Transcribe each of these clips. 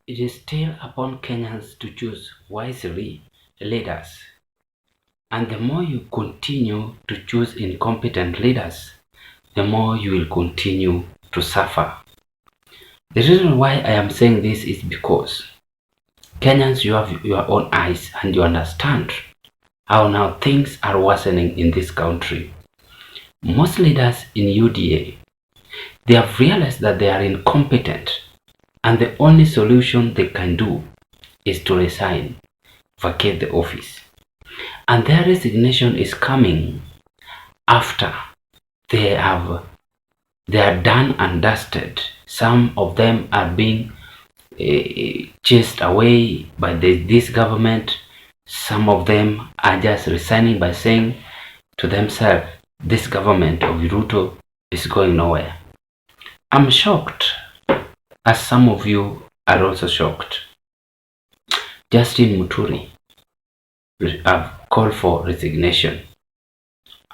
It is still upon Kenyans to choose wisely leaders. And the more you continue to choose incompetent leaders, the more you will continue to suffer. The reason why I am saying this is because Kenyans, you have your own eyes and you understand how now things are worsening in this country. Most leaders in UDA, they have realized that they are incompetent and the only solution they can do is to resign, vacate the office. And their resignation is coming after they are done and dusted. Some of them are being chased away by this government. Some of them are just resigning by saying to themselves, this government of Ruto is going nowhere. I'm shocked, as some of you are also shocked. Justin Muturi have called for resignation,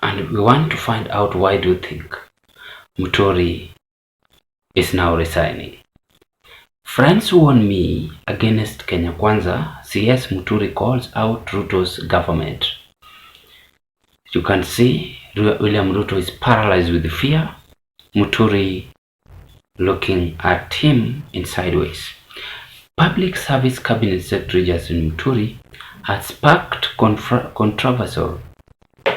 and we want to find out why do you think Muturi is now resigning. Friends warn me against Kenya Kwanza. CS Muturi calls out Ruto's government. You can see William Ruto is paralyzed with fear. Muturi looking at him in sideways. Public Service Cabinet Secretary Justin Muturi has sparked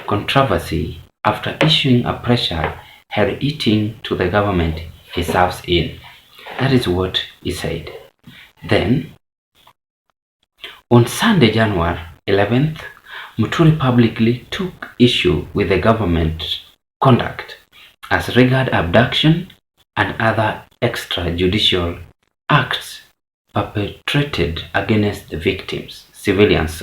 controversy after issuing a pressure head-eating to the government he serves in. That is what he said. Then, on Sunday, January 11th, Muturi publicly took issue with the government conduct as regard abduction and other extrajudicial acts perpetrated against the victims, civilians.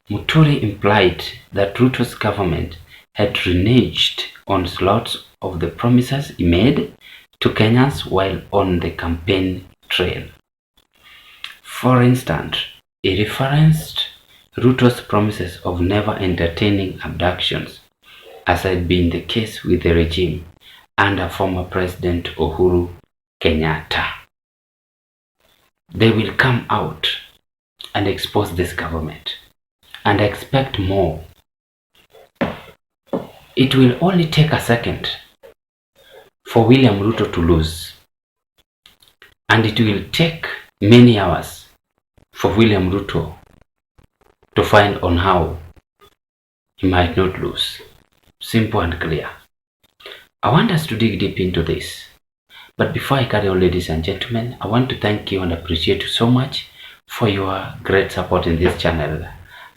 Muturi implied that Ruto's government had reneged on slots of the promises he made to Kenyans while on the campaign trail. For instance, he referenced Ruto's promises of never entertaining abductions, as had been the case with the regime under former President Uhuru Kenyatta. They will come out and expose this government and expect more. It will only take a second for William Ruto to lose, and it will take many hours for William Ruto to find on how he might not lose. Simple and clear. I want us to dig deep into this. But before I carry on, ladies and gentlemen, I want to thank you and appreciate you so much for your great support in this channel.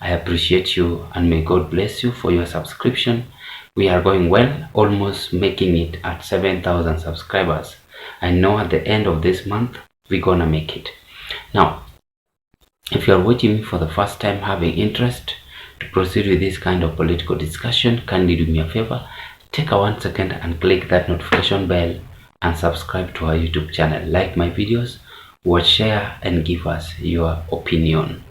I appreciate you and may God bless you for your subscription. We are going well, almost making it at 7,000 subscribers. I know at the end of this month, we're gonna make it. Now, if you are watching me for the first time having interest to proceed with this kind of political discussion, kindly do me a favor. Take a 1 second and click that notification bell and subscribe to our YouTube channel. Like my videos, watch, share, and give us your opinion.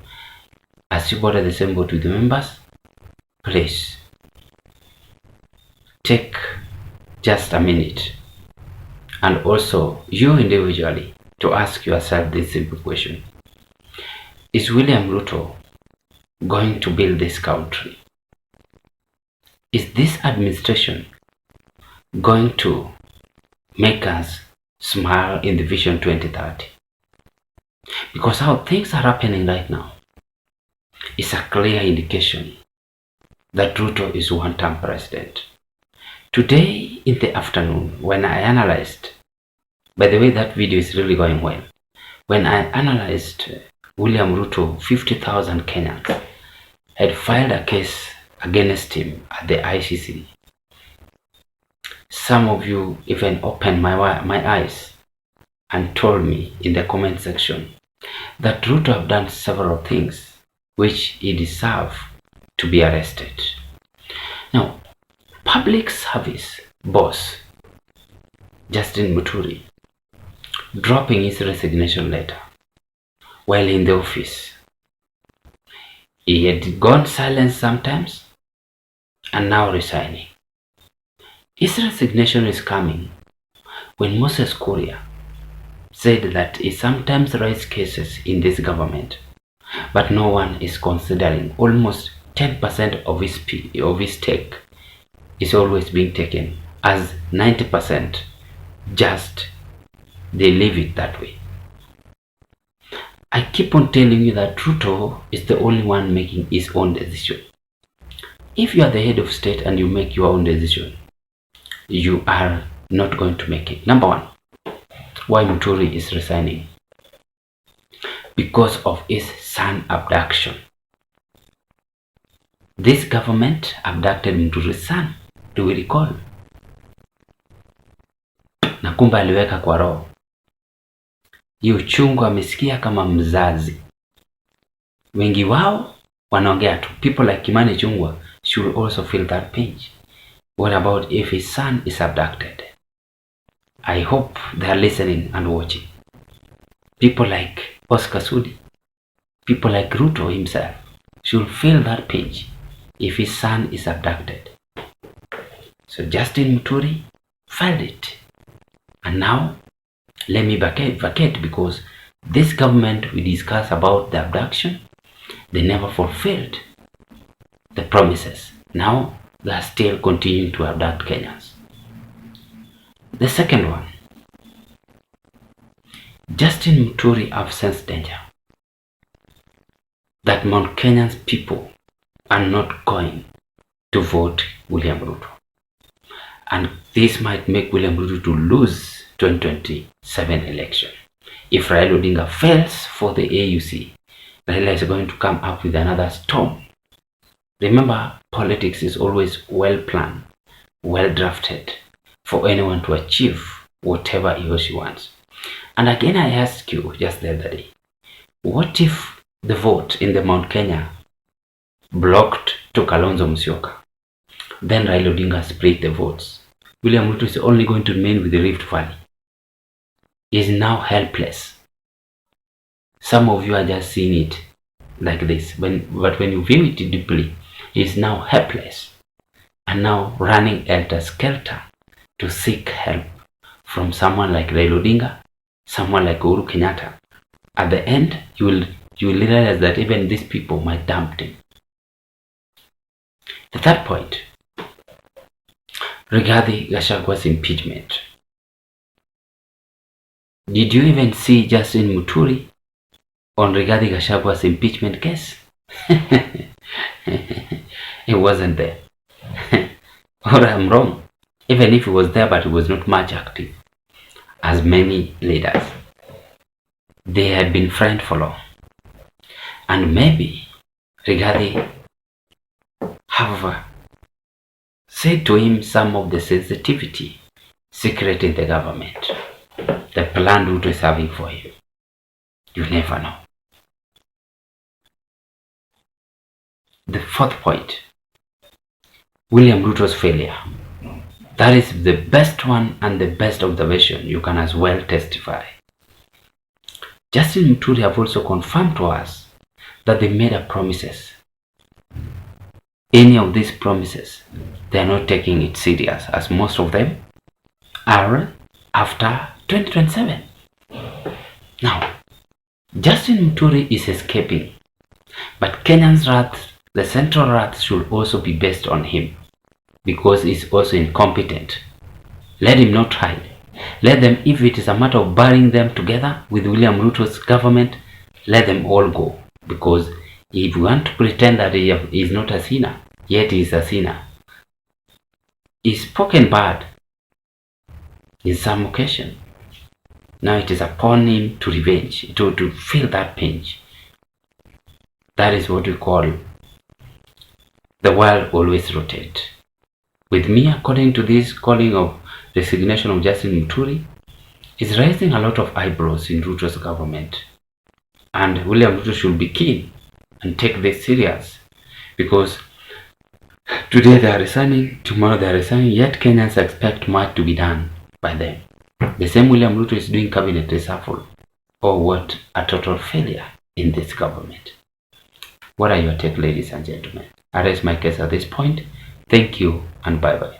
As you bother the same boat with the members, please take just a minute and also you individually to ask yourself this simple question. Is William Ruto going to build this country? Is this administration going to make us smile in the Vision 2030? Because how things are happening right now is a clear indication that Ruto is one-term president. Today in the afternoon, when I analyzed, by the way, that video is really going well. When I analyzed William Ruto, 50,000 Kenyans had filed a case against him at the ICC. Some of you even opened my eyes and told me in the comment section that Ruto have done several things which he deserves to be arrested. Now, public service boss Justin Muturi dropping his resignation letter while in the office. He had gone silent sometimes and now resigning. His resignation is coming when Moses Kuria said that he sometimes raises cases in this government, but no one is considering. Almost 10% of his stake is always being taken, as 90% just they leave it that way. I keep on telling you that Ruto is the only one making his own decision. If you are the head of state and you make your own decision, you are not going to make it. Number one, why Muturi is resigning? Because of his son abduction. This government abducted Muturi's son, do we recall? Na kumbe aliweka kwa roho. Hii uchungu amesikia kama mzazi. Wengi wao wanaongea tu. People like Kimani Ichung'wah should also feel that pinch. What about if his son is abducted? I hope they are listening and watching. People like Oscar Sudi, people like Ruto himself should feel that pinch if his son is abducted. So Justin Muturi felt it. And now, let me vacate because this government we discuss about the abduction, they never fulfilled the promises. Now, they are still continuing to abduct Kenyans. The second one, Justin Muturi have sensed danger that Mount Kenyan's people are not going to vote William Ruto. And this might make William Ruto to lose 2027 election. If Raila Odinga fails for the AUC, Raila is going to come up with another storm. Remember, politics is always well planned, well drafted for anyone to achieve whatever he or she wants. And again, I asked you just the other day, what if the vote in the Mount Kenya blocked to Kalonzo Musyoka? Then Raila Odinga split the votes. William Ruto is only going to remain with the Rift Valley. He is now helpless. Some of you are just seeing it like this, but when you view it deeply, he is now helpless and now running helter-skelter to seek help from someone like Raila Odinga, someone like Uhuru Kenyatta. At the end, you will realize that even these people might dump him. The third point, regarding Gachagwa's impeachment. Did you even see Justin Muturi on regarding Gachagwa's impeachment case? He wasn't there. Or I'm wrong. Even if he was there, but he was not much active as many leaders. They had been friends for long. And maybe Rigathi have said to him some of the sensitivity secret in the government, the plan Ruto is having for him. You never know. The fourth point, William Ruto's failure. That is the best one and the best observation you can as well testify. Justin Muturi have also confirmed to us that they made up promises. Any of these promises, they are not taking it serious, as most of them are after 2027. Now, Justin Muturi is escaping, but Kenyan's wrath, the central wrath, should also be based on him because he's also incompetent. Let him not hide. Let them, if it is a matter of burying them together with William Ruto's government, let them all go. Because if you want to pretend that he is not a sinner, yet he is a sinner, he's spoken bad in some occasion. Now it is upon him to revenge, to feel that pinch. That is what we call the world always rotates. With me, according to this calling of resignation of Justin Muturi, is raising a lot of eyebrows in Ruto's government. And William Ruto should be keen and take this serious, because today they are resigning, tomorrow they are resigning, yet Kenyans expect much to be done by them. The same William Ruto is doing cabinet reshuffle. Oh, what a total failure in this government. What are your take, ladies and gentlemen? I raise my case at this point. Thank you and bye-bye.